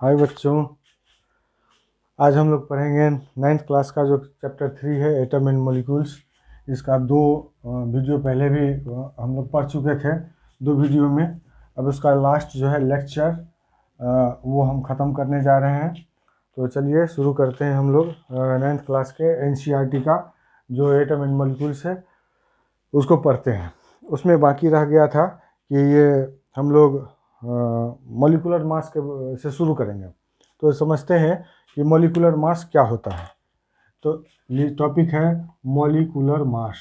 हाय बच्चों, आज हम लोग पढ़ेंगे 9th क्लास का जो चैप्टर 3 है एटम एंड मॉलिक्यूल्स। इसका दो वीडियो पहले भी हम लोग पढ़ चुके थे, दो वीडियो में। अब उसका लास्ट जो है लेक्चर वो हम ख़त्म करने जा रहे हैं। तो चलिए शुरू करते हैं हम लोग 9th क्लास के एनसीईआरटी का जो एटम एंड मॉलिक्यूल्स है उसको पढ़ते हैं। उसमें बाकी रह गया था कि ये हम लोग मॉलिक्यूलर मास के से शुरू करेंगे। तो समझते हैं कि मॉलिक्यूलर मास क्या होता है। तो ये टॉपिक है मॉलिक्यूलर मास।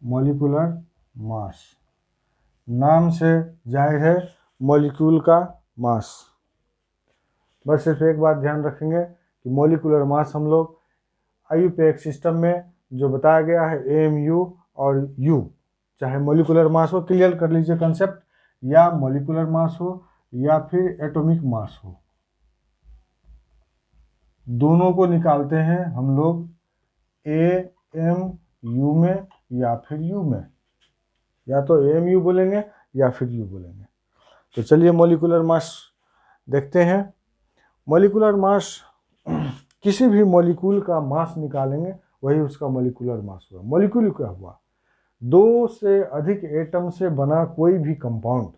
मॉलिक्यूलर मास नाम से जाहिर है मॉलिक्यूल का मास। बस सिर्फ एक बात ध्यान रखेंगे कि मॉलिक्यूलर मास हम लोग आईयूपीएक सिस्टम में जो बताया गया है एएमयू और यू, चाहे मॉलिक्यूलर मास हो, क्लियर कर लीजिए कंसेप्ट, या मॉलिक्यूलर मास हो या फिर एटॉमिक मास हो, दोनों को निकालते हैं हम लोग एएमयू में या फिर यू में, या तो एएमयू बोलेंगे या फिर यू बोलेंगे। तो चलिए मॉलिक्यूलर मास देखते हैं। मॉलिक्यूलर मास किसी भी मॉलिक्यूल का मास निकालेंगे वही उसका मॉलिक्यूलर मास हुआ। मॉलिक्यूल क्या हुआ? दो से अधिक एटम से बना कोई भी कंपाउंड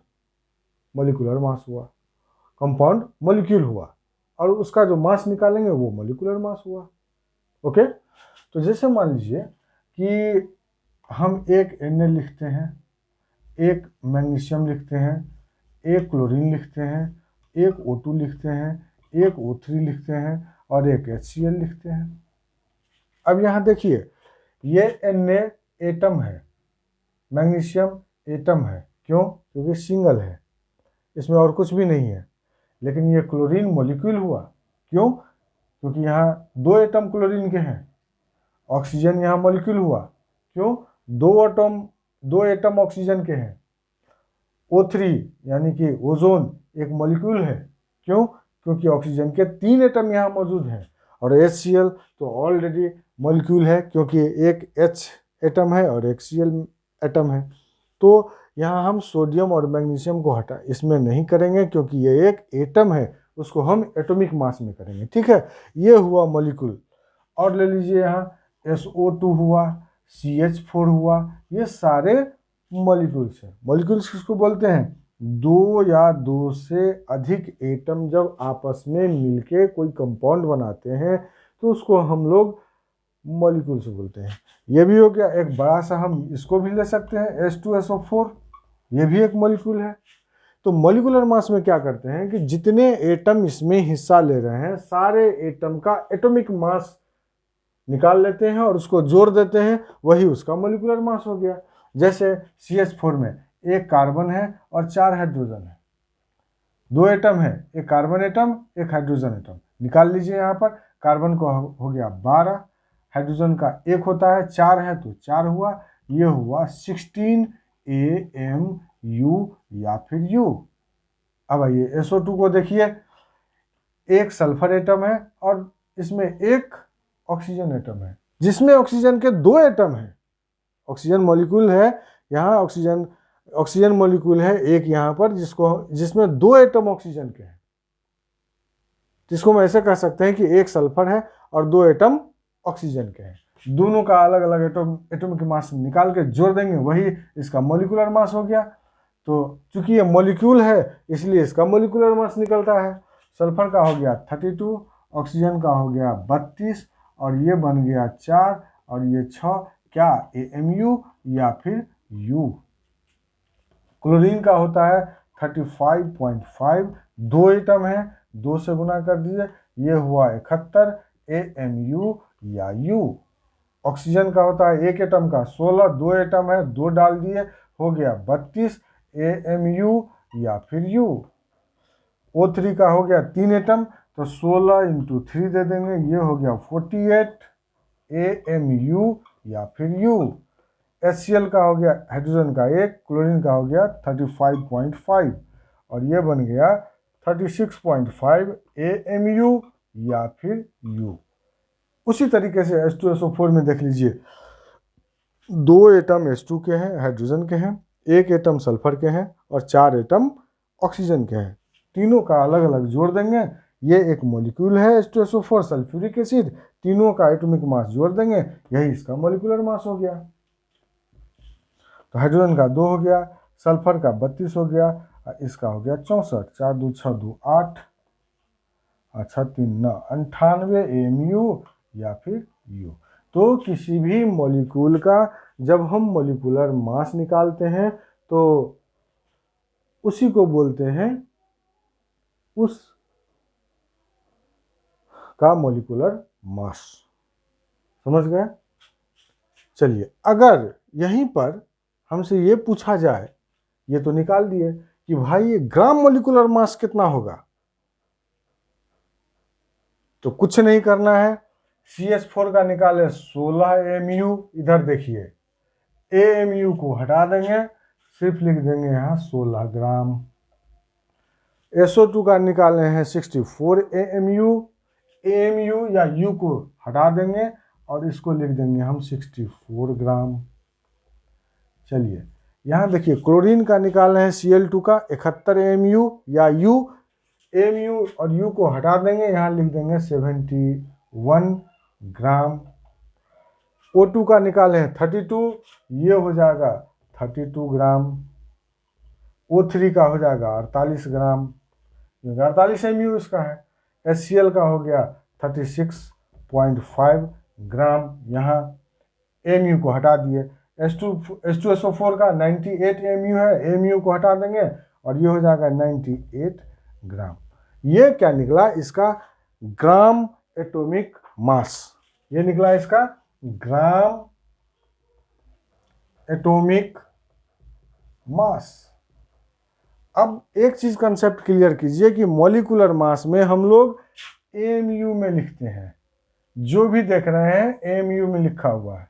मॉलिक्यूलर मास हुआ। कंपाउंड मॉलिक्यूल हुआ और उसका जो मास निकालेंगे वो मॉलिक्यूलर मास हुआ। ओके, तो जैसे मान लीजिए कि हम एक Na लिखते हैं, एक मैग्नीशियम लिखते हैं, एक क्लोरीन लिखते हैं, एक O2 लिखते हैं, एक O3 लिखते हैं और एक HCl लिखते हैं। अब यहाँ देखिए, ये Na एटम है, मैग्नीशियम एटम है। क्यों? क्योंकि सिंगल है, इसमें और कुछ भी नहीं है। लेकिन ये क्लोरीन मॉलिक्यूल हुआ। क्यों? क्योंकि यहाँ दो एटम क्लोरीन के हैं। ऑक्सीजन यहाँ मॉलिक्यूल हुआ। क्यों? दो एटम ऑक्सीजन के हैं। O3 यानी कि ओजोन एक मॉलिक्यूल है। क्यों? क्योंकि ऑक्सीजन के 3 एटम यहाँ मौजूद हैं। और HCl तो ऑलरेडी मॉलिक्यूल है क्योंकि एक H एटम है और एक Cl एटम है। तो यहाँ हम सोडियम और मैग्नीशियम को हटा इसमें नहीं करेंगे क्योंकि ये एक एटम है, उसको हम एटॉमिक मास में करेंगे। ठीक है, ये हुआ मॉलिक्यूल। और ले लीजिए यहाँ SO2 हुआ, CH4 हुआ, ये सारे मॉलिक्यूल्स हैं। मॉलिक्यूल्स किसको बोलते हैं? दो या दो से अधिक एटम जब आपस में मिलके कोई कंपाउंड बनाते हैं तो उसको हम लोग मॉलिक्यूल्स बोलते हैं। ये भी हो गया। एक बड़ा सा हम इसको भी ले सकते हैं H2SO4, ये भी एक मॉलिक्यूल है। तो मॉलिक्यूलर मास में क्या करते हैं कि जितने एटम इसमें हिस्सा ले रहे हैं सारे एटम का एटॉमिक मास निकाल लेते हैं और उसको जोड़ देते हैं, वही उसका मॉलिक्यूलर मास हो गया। जैसे CH4 में एक कार्बन है और 4 हाइड्रोजन है, दो एटम है, एक कार्बन एटम एक हाइड्रोजन एटम। निकाल लीजिए, यहाँ पर कार्बन को हो गया 12, हाइड्रोजन का एक होता है, 4 है तो 4 हुआ, ये हुआ 16 AMU या फिर U। अब आइए SO2 को देखिए, एक सल्फर एटम है और इसमें एक ऑक्सीजन एटम है, जिसमें ऑक्सीजन के दो एटम हैं। ऑक्सीजन मॉलिक्यूल है यहाँ, ऑक्सीजन मॉलिक्यूल है एक यहाँ पर जिसमें दो एटम ऑक्सीजन के हैं। जिसको हम ऐसे कह सकते हैं कि एक सल्फर है और दो एटम ऑक्सीजन के हैं। दोनों का अलग अलग एटॉमिक मास निकाल के जोड़ देंगे, वही इसका मॉलिक्यूलर मास हो गया। तो चूंकि ये मॉलिक्यूल है इसलिए इसका मॉलिक्यूलर मास निकलता है। सल्फर का हो गया 32, ऑक्सीजन का हो गया 32 और ये बन गया 4 और ये 6। क्या? AMU या फिर U। क्लोरीन का होता है 35.5, दो एटम है, 2 से गुना कर दीजिए, ये हुआ 71 AMU या U। ऑक्सीजन का होता है एक एटम का 16, दो एटम है, 2 डाल दिए, हो गया 32 AMU या फिर U। O3 का हो गया 3 एटम तो 16 × 3 दे देंगे, ये हो गया 48 AMU या फिर U। HCl का हो गया हाइड्रोजन का एक, क्लोरीन का हो गया 35.5 और ये बन गया 36.5 AMU या फिर U। उसी तरीके से H2SO4 में देख लीजिए, दो एटम H2 के हैं, हाइड्रोजन के हैं, एक एटम सल्फर के हैं और 4 एटम ऑक्सीजन के हैं, तीनों का अलग अलग जोड़ देंगे। ये एक मॉलिक्यूल है H2SO4 सल्फ्यूरिक एसिड, तीनों का एटॉमिक मास जोड़ देंगे, यही इसका मॉलिक्यूलर मास हो गया। तो हाइड्रोजन का 2 हो गया, सल्फर का 32 हो गया, इसका हो गया 64, 4 2 6 2 8, अच्छा 3 9 98 mu या फिर U। तो किसी भी मॉलिक्यूल का जब हम मॉलिक्यूलर मास निकालते हैं तो उसी को बोलते हैं उस का मॉलिक्यूलर मास। समझ गए? चलिए, अगर यहीं पर हमसे ये पूछा जाए, ये तो निकाल दिए कि भाई ये ग्राम मॉलिक्यूलर मास कितना होगा, तो कुछ नहीं करना है, CH4 का निकाले 16 mu, इधर देखिए AMU को हटा देंगे, सिर्फ लिख देंगे यहाँ 16 ग्राम। SO2 का निकाले हैं 64 AMU या U को हटा देंगे और इसको लिख देंगे हम 64 ग्राम। चलिए, यहाँ देखिए क्लोरीन का निकाले हैं Cl2 का 71 AMU या U, AMU और U को हटा देंगे, यहाँ लिख देंगे 71 ग्राम। O2 का निकाले हैं 32, ये हो जाएगा 32 ग्राम। O3 का हो जाएगा 48 ग्राम, 48 MU इसका है। HCl का हो गया 36.5 ग्राम, यहाँ MU को हटा दिए। H2SO4 का 98 MU है, MU को हटा देंगे और ये हो जाएगा 98 ग्राम। ये क्या निकला? इसका ग्राम एटॉमिक मास। ये निकला इसका ग्राम एटॉमिक मास। अब एक चीज कंसेप्ट क्लियर कीजिए कि मॉलिक्यूलर मास में हम लोग AMU में लिखते हैं, जो भी देख रहे हैं AMU में लिखा हुआ है,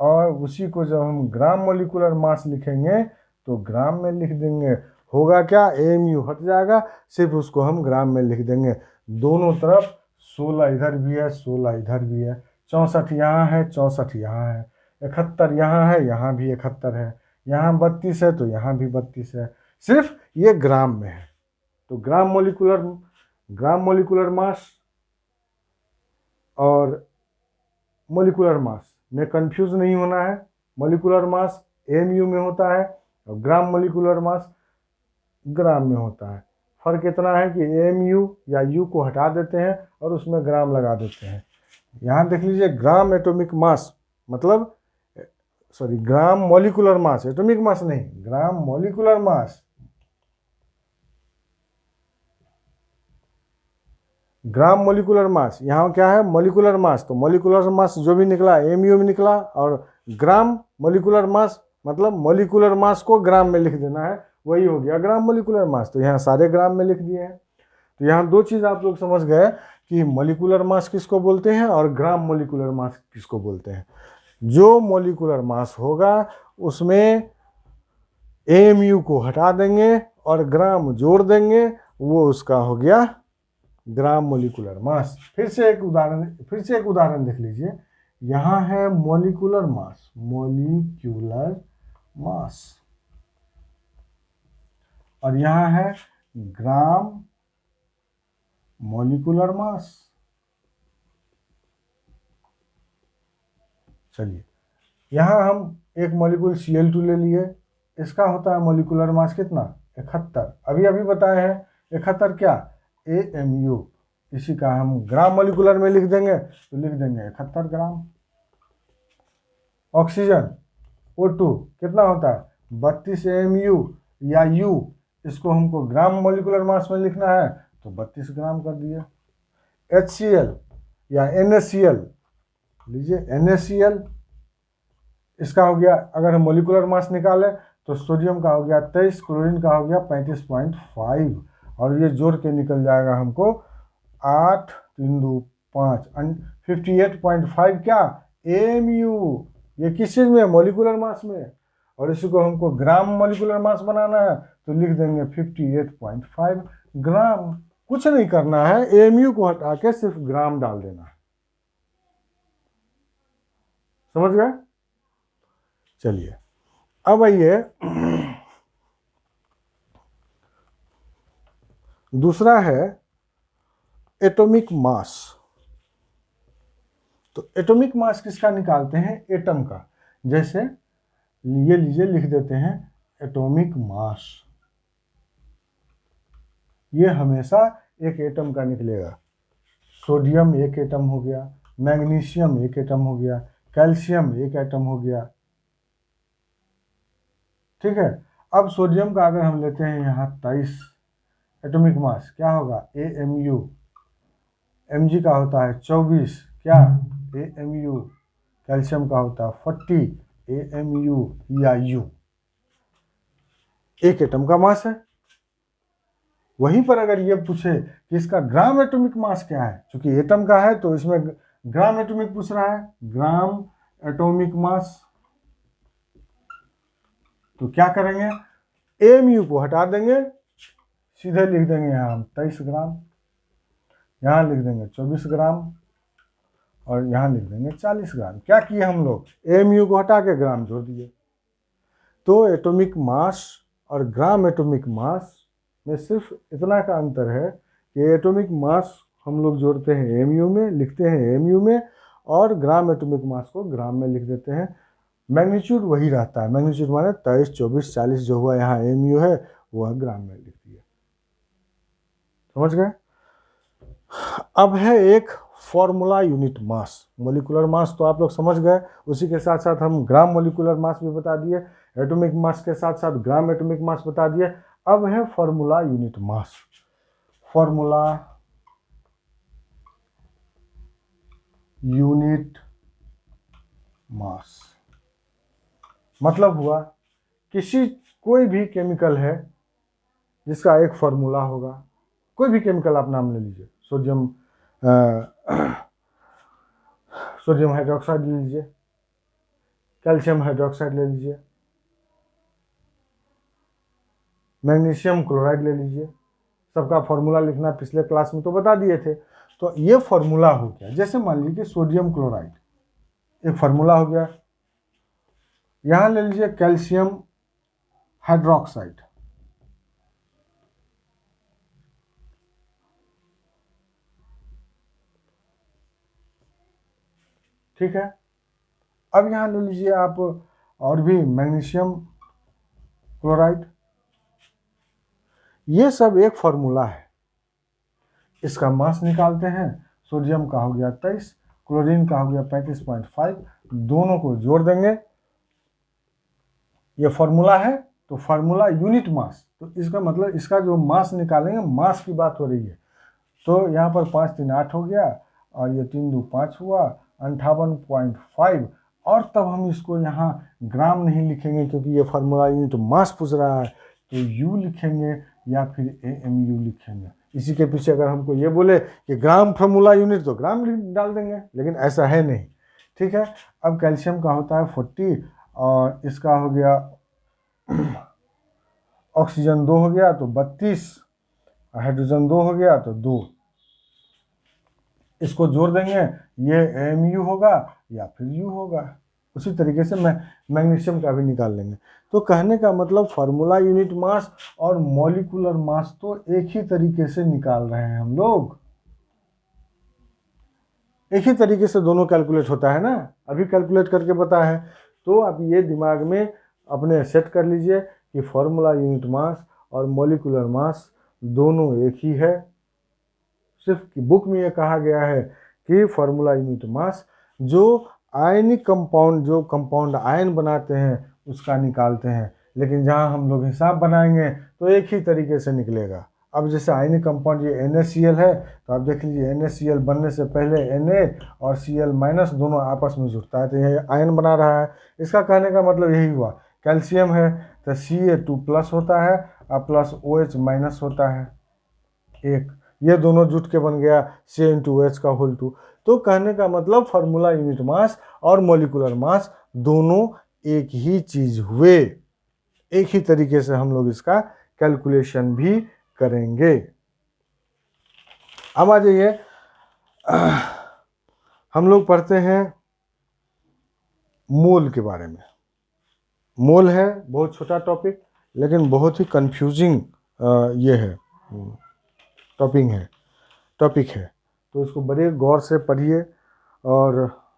और उसी को जब हम ग्राम मॉलिक्यूलर मास लिखेंगे तो ग्राम में लिख देंगे। होगा क्या? AMU हट जाएगा, सिर्फ उसको हम ग्राम में लिख देंगे। दोनों तरफ 16 इधर भी है, 16 इधर भी है, 64 यहाँ है, 64 यहाँ है, 71 यहाँ है, यहाँ भी 71 है, यहाँ 32 है तो यहाँ भी 32 है, सिर्फ ये ग्राम में है। तो ग्राम मॉलिक्यूलर मास और मॉलिक्यूलर मास में कंफ्यूज नहीं होना है। मॉलिक्यूलर मास AMU में होता है और ग्राम मॉलिक्यूलर मास ग्राम में होता है। फर्क इतना है कि AMU या U को हटा देते हैं और उसमें ग्राम लगा देते हैं। यहाँ देख लीजिए, ग्राम एटॉमिक मास मतलब gram molecular mass, atomic mass नहीं, gram molecular mass. Gram molecular mass, यहाँ क्या है? Molecular mass. तो मॉलिक्यूलर मास जो भी निकला AMU में निकला, और ग्राम मॉलिक्यूलर मास मतलब मॉलिक्यूलर मास को ग्राम में लिख देना है, वही हो गया ग्राम मॉलिक्यूलर मास। तो यहाँ सारे ग्राम में लिख दिए हैं। तो यहाँ दो चीज़ आप लोग समझ गए कि मॉलिक्यूलर मास किसको बोलते हैं और ग्राम मॉलिक्यूलर मास किसको बोलते हैं। जो मॉलिक्यूलर मास होगा उसमें AMU को हटा देंगे और ग्राम जोड़ देंगे, वो उसका हो गया ग्राम मॉलिक्यूलर मास। फिर से एक उदाहरण देख लीजिए। यहाँ है मॉलिक्यूलर मास और यहाँ है ग्राम मॉलिक्यूलर मास। चलिए, यहाँ हम एक मॉलिक्यूल Cl2 ले लिए, इसका होता है मॉलिक्यूलर मास कितना? 71। अभी बताए हैं 71 क्या? AMU। इसी का हम ग्राम मॉलिक्यूलर में लिख देंगे, तो लिख देंगे 71 ग्राम। ऑक्सीजन O2 कितना होता है? 32 AMU या U, इसको हमको ग्राम मॉलिक्यूलर मास में लिखना है तो 32 ग्राम कर दिए। HCl या NaCl लीजिए, NaCl इसका हो गया, अगर हम मॉलिक्यूलर मास निकालें तो सोडियम का हो गया 23, क्लोरीन का हो गया 35.5, और ये जोड़ के निकल जाएगा हमको 8 3 2 5 58.5 क्या? AMU। ये किस चीज़ में? मॉलिक्यूलर मास में। और इसी को हमको ग्राम मॉलिक्यूलर मास बनाना है तो लिख देंगे 58.5 ग्राम। कुछ नहीं करना है, AMU को हटा के सिर्फ ग्राम डाल देना है। समझ गए? चलिए, अब आइए दूसरा है एटॉमिक मास। तो एटॉमिक मास किसका निकालते हैं? एटम का। जैसे ये लीजिए, लिख देते हैं एटॉमिक मास। ये हमेशा एक एटम का निकलेगा। सोडियम एक एटम हो गया, मैग्नीशियम एक एटम हो गया, कैल्शियम एक एटम हो गया। ठीक है। अब सोडियम का अगर हम लेते हैं यहाँ 23 एटॉमिक मास, क्या होगा? AMU। Mg का होता है 24, क्या? AMU। कैल्शियम का होता है 40, AMU या U। एक एटम का मास है। वहीं पर अगर ये पूछे कि इसका ग्राम एटॉमिक मास क्या है, क्योंकि एटम का है तो इसमें ग्राम एटॉमिक पूछ रहा है, ग्राम एटॉमिक मास, तो क्या करेंगे? AMU को हटा देंगे, सीधे लिख देंगे यहाँ हम 23 ग्राम, यहाँ लिख देंगे 24 ग्राम और यहाँ लिख देंगे 40 ग्राम। क्या किए हम लोग? AMU को हटा के ग्राम जोड़ दिए। तो एटॉमिक मास और ग्राम एटॉमिक मास में सिर्फ इतना का अंतर है कि एटॉमिक मास हम लोग जोड़ते हैं AMU में, लिखते हैं AMU में, और ग्राम एटॉमिक मास को ग्राम में लिख देते हैं। मैग्नीट्यूड वही रहता है। मैग्नीट्यूड माने 23, 24, 40 जो हुआ यहाँ AMU है वह ग्राम में लिख दिया। समझ गए? अब है एक formula unit mass. Molecular mass तो आप लोग समझ गए, उसी के साथ साथ हम ग्राम मोलिकुलर मास भी बता दिए, एटॉमिक मास के साथ साथ ग्राम एटॉमिक मास बता दिए। अब है formula unit mass. Formula unit mass मतलब हुआ कोई भी केमिकल है जिसका एक फॉर्मूला होगा। कोई भी केमिकल आप नाम ले लीजिए, सोडियम हाइड्रोक्साइड ले लीजिए, कैल्शियम हाइड्रोक्साइड ले लीजिए, मैग्नीशियम क्लोराइड ले लीजिए। सबका फॉर्मूला लिखना पिछले क्लास में तो बता दिए थे। तो ये फॉर्मूला हो गया। जैसे मान लीजिए सोडियम क्लोराइड एक फॉर्मूला हो गया। यहाँ ले लीजिए कैल्शियम हाइड्रोक्साइड, ठीक है। अब यहाँ ले लीजिए आप और भी मैग्नीशियम क्लोराइड। ये सब एक फॉर्मूला है। इसका मास निकालते हैं। सोडियम का हो गया 23, क्लोरीन का हो गया 35.5, दोनों को जोड़ देंगे। ये फॉर्मूला है तो फॉर्मूला यूनिट मास, तो इसका मतलब इसका जो मास निकालेंगे, मास की बात हो रही है। तो यहाँ पर 5 3 8 हो गया और ये 3 2 5 हुआ 58.5। और तब हम इसको यहाँ ग्राम नहीं लिखेंगे क्योंकि ये फार्मूला यूनिट मास पूछ रहा है, तो U लिखेंगे या फिर AMU लिखेंगे। इसी के पीछे अगर हमको ये बोले कि ग्राम फार्मूला यूनिट तो ग्राम डाल देंगे, लेकिन ऐसा है नहीं। ठीक है। अब कैल्शियम का होता है 40 और इसका हो गया ऑक्सीजन 2 हो गया तो 32, हाइड्रोजन 2 हो गया तो 2। इसको जोड़ देंगे, ये AMU होगा या फिर U होगा। उसी तरीके से मैग्नीशियम का भी निकाल लेंगे। तो कहने का मतलब फार्मूला यूनिट मास और मॉलिक्यूलर मास तो एक ही तरीके से निकाल रहे हैं हम लोग। एक ही तरीके से दोनों कैलकुलेट होता है ना, अभी कैलकुलेट करके पता है। तो आप ये दिमाग में अपने सेट कर लीजिए कि फार्मूला यूनिट मास और मॉलिक्यूलर मास दोनों एक ही है। सिर्फ बुक में ये कहा गया है कि फार्मूला यूनिट मास जो आयनिक कंपाउंड, जो कंपाउंड आयन बनाते हैं उसका निकालते हैं, लेकिन जहाँ हम लोग हिसाब बनाएंगे तो एक ही तरीके से निकलेगा। अब जैसे आयनिक कंपाउंड ये NaCl है, तो आप देख लीजिए NaCl बनने से पहले Na और Cl माइनस दोनों आपस में जुड़ता है, तो यह आयन बना रहा है। इसका कहने का मतलब यही हुआ। कैल्शियम है तो Ca2 प्लस होता है और प्लस OH माइनस होता है एक, ये दोनों जुट के बन गया Ca(H) का होल 2। तो कहने का मतलब फार्मूला यूनिट मास और मॉलिक्यूलर मास दोनों एक ही चीज हुए। एक ही तरीके से हम लोग इसका कैलकुलेशन भी करेंगे। अब आ जाइए, हम लोग पढ़ते हैं मोल के बारे में। मोल है बहुत छोटा टॉपिक, लेकिन बहुत ही कंफ्यूजिंग ये है। टॉपिक है। तो इसको बड़े गौर से पढ़िए। और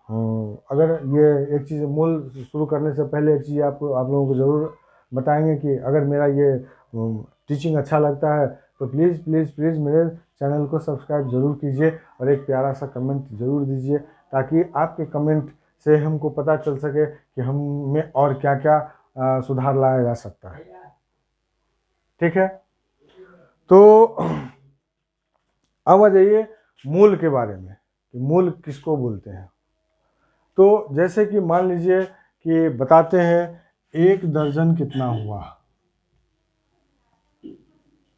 अगर ये एक चीज़ मूल शुरू करने से पहले एक चीज़ आप लोगों को ज़रूर बताएंगे कि अगर मेरा ये टीचिंग अच्छा लगता है तो प्लीज़ प्लीज़ प्लीज़ मेरे चैनल को सब्सक्राइब ज़रूर कीजिए और एक प्यारा सा कमेंट ज़रूर दीजिए, ताकि आपके कमेंट से हमको पता चल सके कि हम में और क्या क्या सुधार लाया जा सकता है। ठीक है, तो अब आ जाइए मूल के बारे में कि मूल किसको बोलते हैं। तो जैसे कि मान लीजिए कि बताते हैं 1 दर्जन कितना हुआ,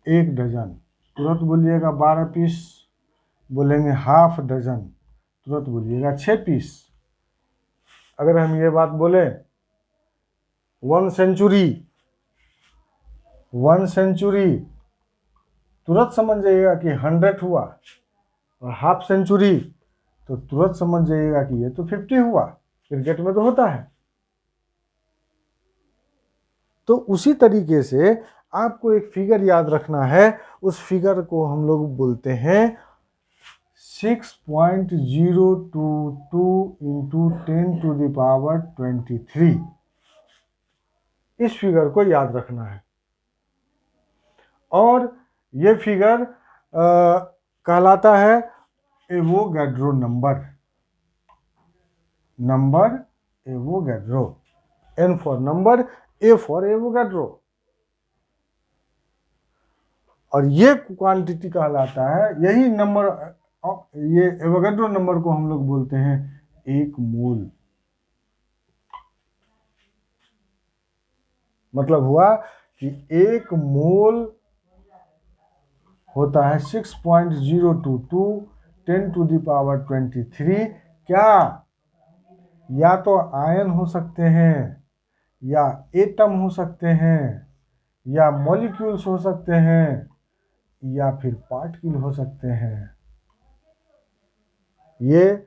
1 दर्जन, तुरंत बोलिएगा 12 पीस, बोलेंगे हाफ दर्जन, तुरंत बोलिएगा 6 पीस। अगर हम ये बात बोले 1 सेंचुरी, 1 सेंचुरी, तुरंत समझ जाइएगा कि 100 हुआ। और हाफ सेंचुरी तो तुरंत समझ जाइएगा कि ये तो 50 हुआ। क्रिकेट में तो होता है। तो उसी तरीके से आपको एक फिगर याद रखना है, उस फिगर को हम लोग बोलते हैं 6.022 इंटू 10⁻23। इस फिगर को याद रखना है। और ये फिगर कहलाता है Avogadro number Avogadro. N for number, A for Avogadro. और ये क्वांटिटी कहलाता है, यही नंबर, ये एवोगैड्रो नंबर को हम लोग बोलते हैं 1 मोल। मतलब हुआ कि 1 मोल होता है 6.022 10⁻23। क्या या तो आयन हो सकते हैं, या एटम हो सकते हैं, या मॉलिक्यूल्स हो सकते हैं, या फिर पार्टिकल हो सकते हैं। ये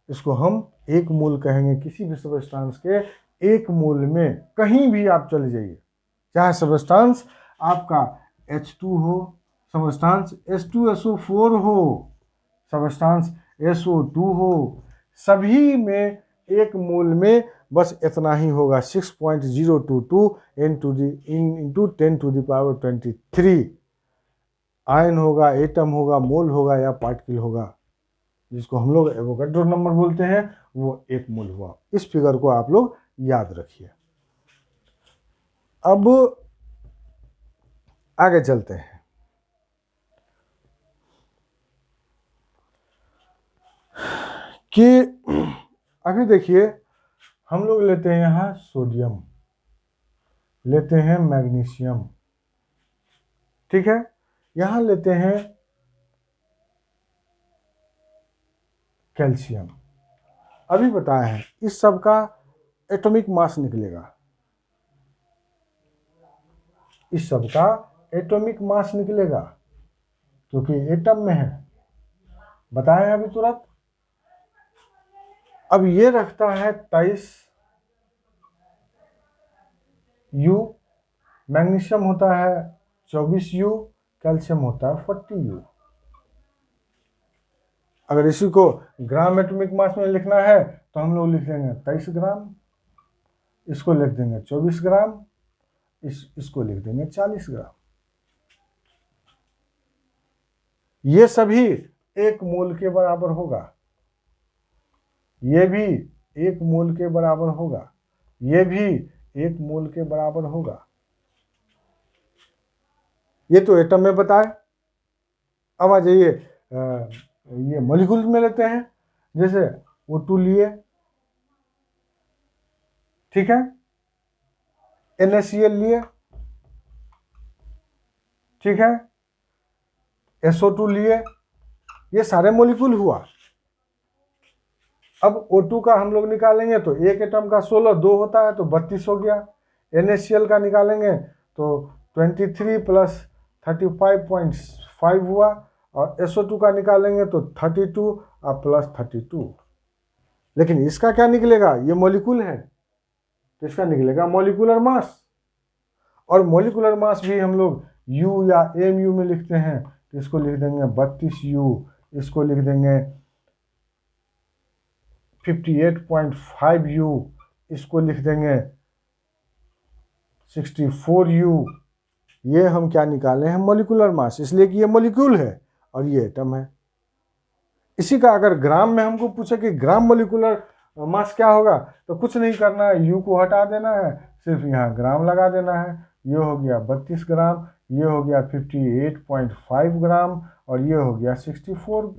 इसको हम 1 मोल कहेंगे। किसी भी सब्सटेंस के 1 मोल में कहीं भी आप चले जाइए, चाहे सब्सटेंस आपका H2 हो, सब्सटेंस H2SO4 हो, सब्सटेंस SO2 हो, सभी में 1 मोल में बस इतना ही होगा, 6.022 इंटू 10⁻23। आयन होगा, एटम होगा, मोल होगा, या पार्टिकल होगा, जिसको हम लोग एवोगैड्रो नंबर बोलते हैं, वो 1 मोल हुआ। इस फिगर को आप लोग याद रखिए। अब आगे चलते हैं कि अभी देखिए, हम लोग लेते हैं यहाँ सोडियम, लेते हैं मैग्नीशियम, ठीक है, यहाँ लेते हैं कैल्शियम। अभी बताए हैं इस सब का एटॉमिक मास निकलेगा, इस सब का एटॉमिक मास निकलेगा क्योंकि एटम में है, बताया अभी तुरंत। अब ये रखता है 23 U, मैग्नीशियम होता है 24 U, कैल्शियम होता है 40 U। अगर इसी को ग्राम एटॉमिक मास में लिखना है तो हम लोग लिख देंगे 23 ग्राम, इसको लिख देंगे 24 ग्राम, इसको लिख देंगे 40 ग्राम। ये सभी 1 मोल के बराबर होगा, ये भी 1 मोल के बराबर होगा, ये भी 1 मोल के बराबर होगा। ये तो एटम में बताए। अब आ जाइए ये मॉलिक्यूल में लेते हैं। जैसे O2 लिए, ठीक है, NaCl लिए, ठीक है, SO2 लिए, ये सारे मॉलिक्यूल हुआ। अब O2 का हम लोग निकालेंगे तो एक एटम का 16, 2 होता है तो 32 हो गया। NaCl का निकालेंगे तो 23 प्लस 35.5 हुआ, और SO2 का निकालेंगे तो 32 और प्लस 32। लेकिन इसका क्या निकलेगा, ये मॉलिक्यूल है तो इसका निकलेगा मॉलिक्यूलर मास। और मॉलिक्यूलर मास भी हम लोग U या mu में लिखते हैं, तो इसको लिख देंगे 32U, इसको लिख देंगे 58.5U, इसको लिख देंगे 64U। ये हम क्या निकाले हैं? मॉलिक्यूलर मास, इसलिए कि ये मॉलिक्यूल है और ये एटम है। इसी का अगर ग्राम में हमको पूछे कि ग्राम मॉलिक्यूलर मास क्या होगा, तो कुछ नहीं करना है, यू को हटा देना है, सिर्फ यहाँ ग्राम लगा देना है। ये हो गया 32 ग्राम, ये हो गया 58.5 ग्राम और ये हो गया 64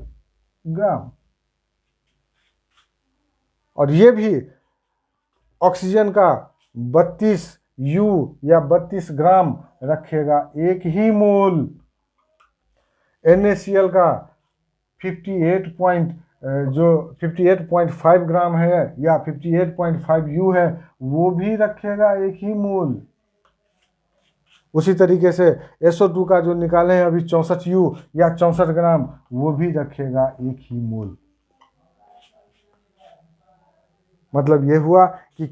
ग्राम। और ये भी ऑक्सीजन का 32U या 32 ग्राम रखेगा 1 ही मोल। NaCl का 58.5 ग्राम है या 58.5U है, वो भी रखेगा 1 ही मोल। उसी तरीके से SO2 का जो निकाले हैं अभी 64U या 64 ग्राम, वो भी रखेगा 1 ही मोल। मतलब ये हुआ कि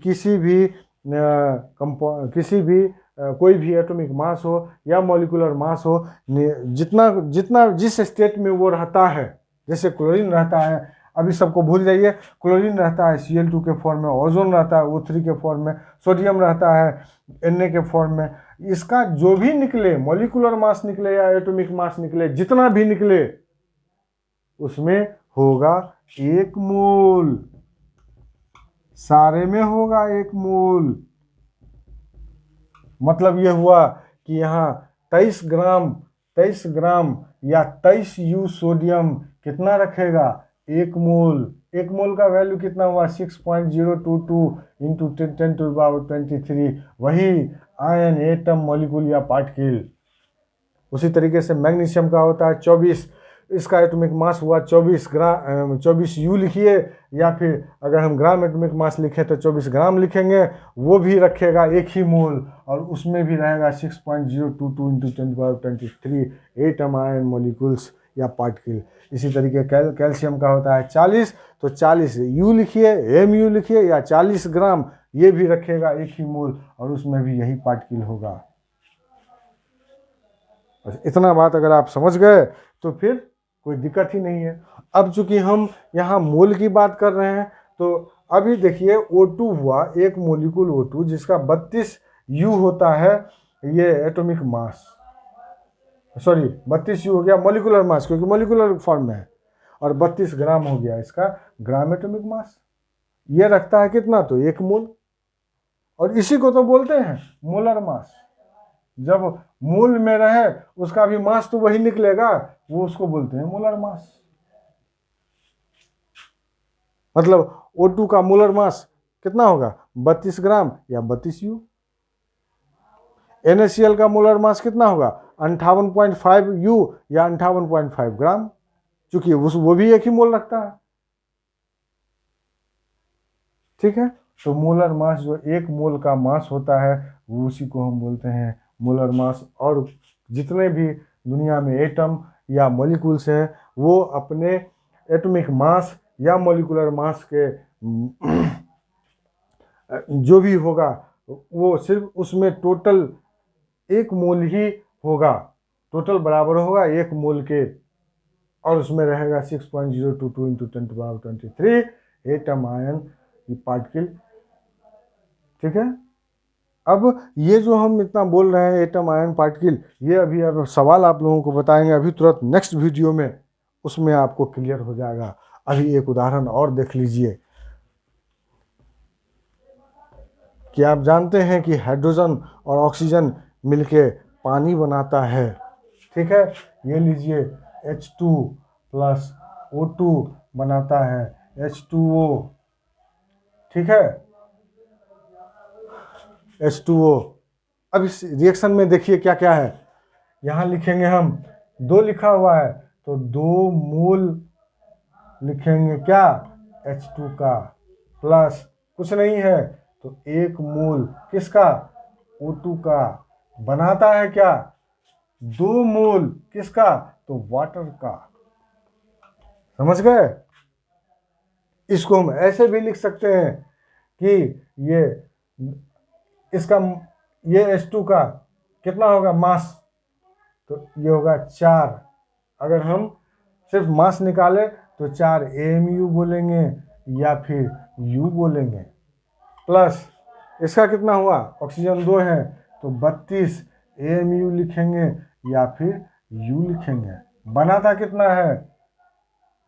कोई भी एटॉमिक मास हो या मॉलिक्यूलर मास हो, जितना जिस स्टेट में वो रहता है, जैसे क्लोरीन रहता है, अभी सबको भूल जाइए, क्लोरीन रहता है Cl2 के फॉर्म में, ओजोन रहता है O3 के फॉर्म में, सोडियम रहता है Na के फॉर्म में। इसका जो भी निकले, मॉलिक्यूलर मास निकले या एटॉमिक मास निकले, जितना भी निकले उसमें होगा 1 मोल, सारे में होगा 1 मोल। मतलब यह हुआ कि यहाँ 23 ग्राम या 23U सोडियम कितना रखेगा? 1 मोल। 1 मोल का वैल्यू कितना हुआ? 6.022 इंटू 10⁻23। वही आयन, एटम, मॉलिक्यूल या पार्टिकल। उसी तरीके से मैग्नीशियम का होता है 24, इसका एटॉमिक मास हुआ 24U लिखिए, या फिर अगर हम ग्राम एटॉमिक मास लिखें तो 24 ग्राम लिखेंगे, वो भी रखेगा 1 ही मोल और उसमें भी रहेगा 6.022 इंटू 10⁻23 एटम, आयन, मॉलिक्यूल्स या पार्टिकल। इसी तरीके कैल्शियम का होता है 40, तो 40U लिखिए, Mu लिखिए या 40 ग्राम, ये भी रखेगा 1 ही मोल और उसमें भी यही पार्टिकल होगा। इतना बात अगर आप समझ गए तो फिर कोई दिक्कत ही नहीं है। अब चूंकि हम यहाँ मोल की बात कर रहे हैं, तो अभी देखिए O2 हुआ, एक मोलिक्यूल O2 जिसका 32U होता है ये एटॉमिक मास, सॉरी 32U हो गया मॉलिक्यूलर मास, क्योंकि मॉलिक्यूलर फॉर्म में है, और 32 ग्राम हो गया इसका ग्राम एटॉमिक मास। ये रखता है कितना? तो 1 मोल। और इसी को तो बोलते हैं मोलर मास। जब मोल में रहे उसका भी मास तो वही निकलेगा, वो उसको बोलते हैं मोलर मास। मतलब O2 का मोलर मास कितना होगा? 32 ग्राम या 32U। NaCl का मोलर मास कितना होगा? 58.5U या 58.5 ग्राम, चूंकि वो भी 1 ही मोल रखता है। ठीक है, तो मोलर मास जो 1 मोल का मास होता है, वो उसी को हम बोलते हैं मोलर मास। और जितने भी दुनिया में एटम या मॉलिक्यूल्स हैं, वो अपने एटॉमिक मास या मॉलिक्यूलर मास के जो भी होगा, वो सिर्फ उसमें टोटल 1 मोल ही होगा, टोटल बराबर होगा 1 मोल के, और उसमें रहेगा 6.022 इंटू 10⁻23 एटम, आयन, पार्टिकल। ठीक है, अब ये जो हम इतना बोल रहे हैं एटम, आयन, पार्टिकल, ये अभी अब सवाल आप लोगों को बताएंगे अभी तुरंत नेक्स्ट वीडियो में, उसमें आपको क्लियर हो जाएगा। अभी एक उदाहरण और देख लीजिए कि आप जानते हैं कि हाइड्रोजन और ऑक्सीजन मिलके पानी बनाता है। ठीक है, ये लीजिए H2 प्लस O2 बनाता है H2O। ठीक है, H2O। अब इस रिएक्शन में देखिए क्या क्या है, यहाँ लिखेंगे हम 2 लिखा हुआ है, तो 2 मोल लिखेंगे क्या? H2 का, प्लस कुछ नहीं है तो 1 मोल किसका? O2 का। बनाता है क्या? 2 मोल किसका? तो वाटर का। समझ गए? इसको हम ऐसे भी लिख सकते हैं कि ये H2 का कितना होगा मास? तो ये होगा 4, अगर हम सिर्फ मास निकाले तो 4 AMU बोलेंगे या फिर U बोलेंगे, प्लस इसका कितना हुआ, ऑक्सीजन 2 है तो 32 AMU लिखेंगे या फिर U लिखेंगे। बना था कितना है,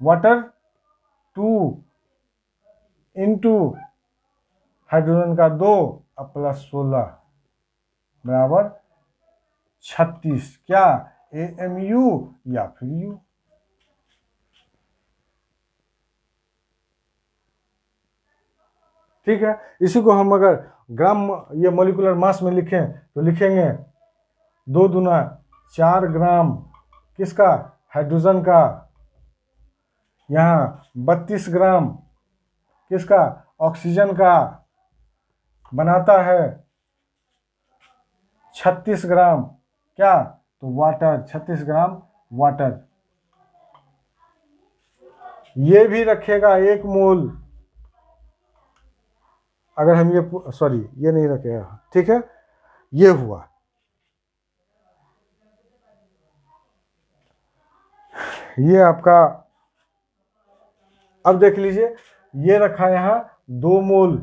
वाटर 2 इंटू हाइड्रोजन का 2 अब प्लस 16 बराबर 36, क्या AMU या फिर U। ठीक है, इसी को हम अगर ग्राम ये मॉलिक्यूलर मास में लिखें तो लिखेंगे 2 दूना 4 ग्राम किसका, हाइड्रोजन का, यहाँ 32 ग्राम किसका, ऑक्सीजन का, बनाता है 36 ग्राम क्या, तो वाटर, 36 ग्राम वाटर। ये भी रखेगा 1 मोल, अगर हम ये सॉरी ये नहीं रखेगा, ठीक है, ये हुआ। ये आपका, अब देख लीजिए ये रखा यहाँ 2 मोल,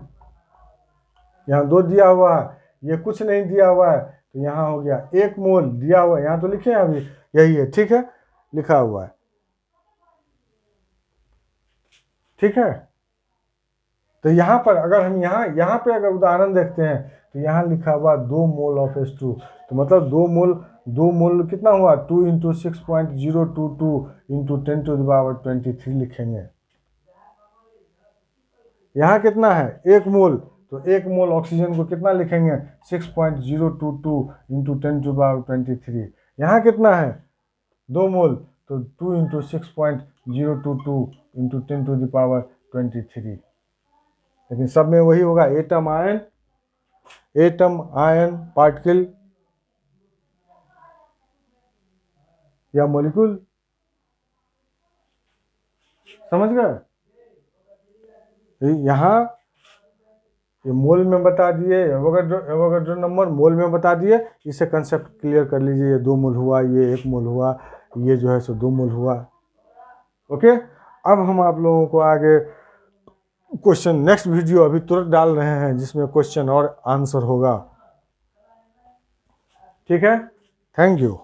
यहाँ 2 दिया हुआ है, ये कुछ नहीं दिया हुआ है तो यहाँ हो गया 1 मोल दिया हुआ है, यहाँ तो लिखे हैं अभी यही है, ठीक है, लिखा हुआ है, ठीक है। तो यहाँ पर अगर हम यहाँ पे अगर उदाहरण देखते हैं तो यहाँ लिखा हुआ 2 मोल ऑफ H2, तो मतलब 2 मोल कितना हुआ, 2 इंटू 6.022 इंटू 10⁻23 लिखेंगे। यहाँ कितना है 1 मोल, तो 1 मोल ऑक्सीजन को कितना लिखेंगे 6.022 इंटू 10⁻23। यहाँ कितना है 2 मोल, तो 2 इंटू 6.022 इंटू 10⁻23। लेकिन सब में वही होगा, एटम आयन पार्टिकल या मॉलिक्यूल, समझ गए। यहाँ ये मोल में बता दिए, एवोगाड्रो नंबर मोल में बता दिए, इससे कंसेप्ट क्लियर कर लीजिए, ये 2 मोल हुआ, ये 1 मोल हुआ, ये जो है सो 2 मोल हुआ। ओके, अब हम आप लोगों को आगे क्वेश्चन, नेक्स्ट वीडियो अभी तुरंत डाल रहे हैं जिसमें क्वेश्चन और आंसर होगा, ठीक है। Thank you.